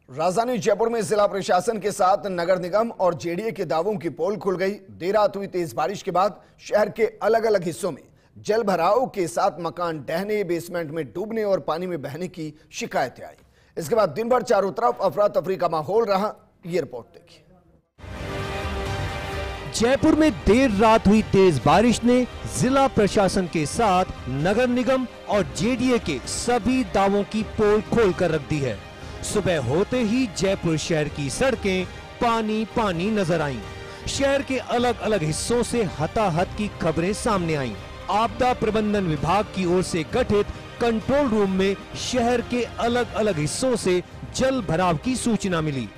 राजधानी जयपुर में जिला प्रशासन के साथ नगर निगम और जेडीए के दावों की पोल खुल गई। देर रात हुई तेज बारिश के बाद शहर के अलग अलग हिस्सों में जल भराव के साथ मकान ढहने, बेसमेंट में डूबने और पानी में बहने की शिकायतें आई। इसके बाद दिन भर चारों तरफ अफरा तफरी का माहौल रहा। ये रिपोर्ट देखिए। जयपुर में देर रात हुई तेज बारिश ने जिला प्रशासन के साथ नगर निगम और जेडीए के सभी दावों की पोल खोल कर रख दी है। सुबह होते ही जयपुर शहर की सड़कें पानी पानी नजर आईं। शहर के अलग अलग हिस्सों से हताहत की खबरें सामने आईं। आपदा प्रबंधन विभाग की ओर से गठित कंट्रोल रूम में शहर के अलग अलग हिस्सों से जल भराव की सूचना मिली,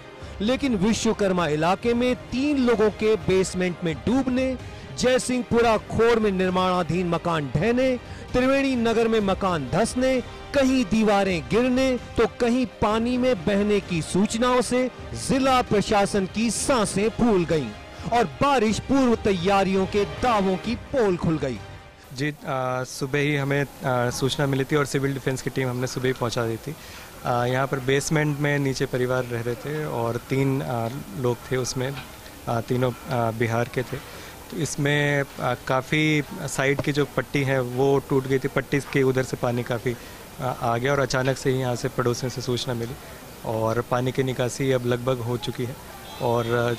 लेकिन विश्वकर्मा इलाके में 3 लोगों के बेसमेंट में डूबने, जयसिंहपुरा खोर में निर्माणाधीन मकान ढहने, त्रिवेणी नगर में मकान धंसने, कहीं दीवारें गिरने तो कहीं पानी में बहने की सूचनाओं से जिला प्रशासन की सांसें फूल गईं और बारिश पूर्व तैयारियों के दावों की पोल खुल गई। जी, सुबह ही हमें सूचना मिली थी और सिविल डिफेंस की टीम हमने सुबह ही पहुंचा दी थी। यहाँ पर बेसमेंट में नीचे परिवार रह रहे थे और 3 लोग थे, उसमें तीनों बिहार के थे। तो इसमें काफ़ी साइड की जो पट्टी है वो टूट गई थी। पट्टी के उधर से पानी काफ़ी आ गया और अचानक से ही यहाँ से पड़ोसियों से सूचना मिली और पानी की निकासी अब लगभग हो चुकी है और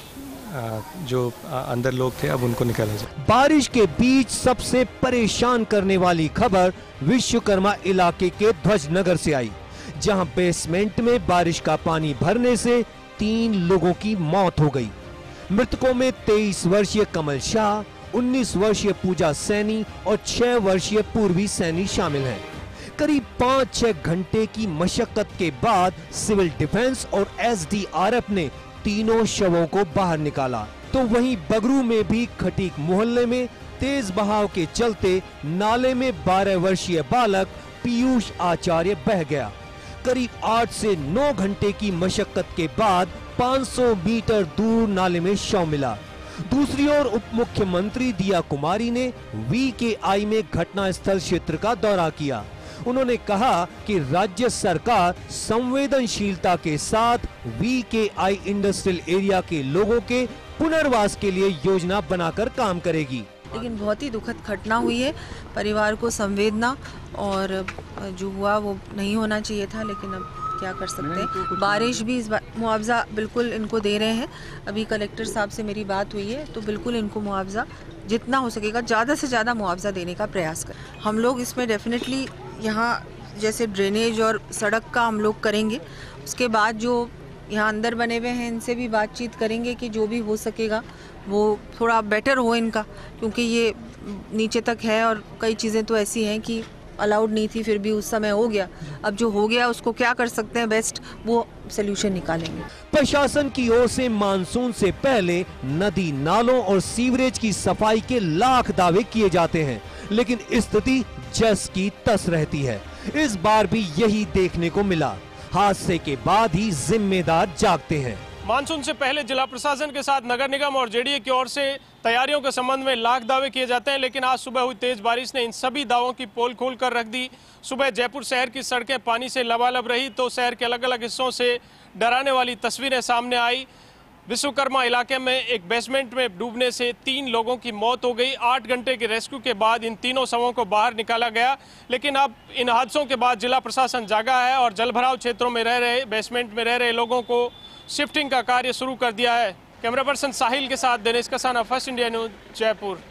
जो अंदर लोग थे अब उनको निकाला जाए। बारिश के बीच सबसे परेशान करने वाली खबर विश्वकर्मा इलाके के ध्वजनगर से आई, जहां बेसमेंट में बारिश का पानी भरने से 3 लोगों की मौत हो गई। मृतकों में 23 वर्षीय कमल शाह, 19 वर्षीय पूजा सैनी और 6 वर्षीय पूर्वी सैनी शामिल हैं। करीब 5-6 घंटे की मशक्कत के बाद सिविल डिफेंस और एसडीआरएफ ने तीनों शवों को बाहर निकाला। तो वहीं बगरू में भी खटीक मोहल्ले में तेज बहाव के चलते नाले में 12 वर्षीय बालक पीयूष आचार्य बह गया। करीब 8 से 9 घंटे की मशक्कत के बाद 500 मीटर दूर नाले में शव मिला। दूसरी ओर उप मुख्यमंत्री दिया कुमारी ने वीकेआई में घटनास्थल क्षेत्र का दौरा किया। उन्होंने कहा कि राज्य सरकार संवेदनशीलता के साथ वीकेआई इंडस्ट्रियल एरिया के लोगों के पुनर्वास के लिए योजना बनाकर काम करेगी। लेकिन बहुत ही दुखद घटना हुई है। परिवार को संवेदना और जो हुआ वो नहीं होना चाहिए था, लेकिन अब क्या कर सकते हैं। बारिश भी इस बार मुआवजा बिल्कुल इनको दे रहे हैं। अभी कलेक्टर साहब से मेरी बात हुई है तो बिल्कुल इनको मुआवजा जितना हो सकेगा ज़्यादा से ज़्यादा मुआवजा देने का प्रयास करें। हम लोग इसमें डेफिनेटली यहाँ जैसे ड्रेनेज और सड़क का हम लोग करेंगे। उसके बाद जो यहाँ अंदर बने हुए हैं इनसे भी बातचीत करेंगे कि जो भी हो सकेगा वो थोड़ा बेटर हो इनका, क्योंकि ये नीचे तक है और कई चीज़ें तो ऐसी हैं कि अलाउड नहीं थी, फिर भी उस समय हो गया। अब जो हो गया उसको क्या कर सकते हैं बेस्ट, वो सोल्यूशन निकालेंगे। प्रशासन की ओर से मानसून से पहले नदी नालों और सीवरेज की सफाई के लाख दावे किए जाते हैं, लेकिन स्थिति जस की तस रहती है। इस बार भी यही देखने को मिला। हादसे के बाद ही जिम्मेदार जागते हैं। मानसून से पहले जिला प्रशासन के साथ नगर निगम और जेडीए की ओर से तैयारियों के संबंध में लाख दावे किए जाते हैं, लेकिन आज सुबह हुई तेज बारिश ने इन सभी दावों की पोल खोल कर रख दी। सुबह जयपुर शहर की सड़कें पानी से लबालब रही तो शहर के अलग अलग हिस्सों से डराने वाली तस्वीरें सामने आई। विश्वकर्मा इलाके में एक बेसमेंट में डूबने से 3 लोगों की मौत हो गई। 8 घंटे के रेस्क्यू के बाद इन तीनों शवों को बाहर निकाला गया, लेकिन अब इन हादसों के बाद जिला प्रशासन जागा है और जलभराव क्षेत्रों में रह रहे बेसमेंट में रह रहे लोगों को शिफ्टिंग का कार्य शुरू कर दिया है। कैमरा पर्सन साहिल के साथ Dinesh Kasana, first India news, Jaipur.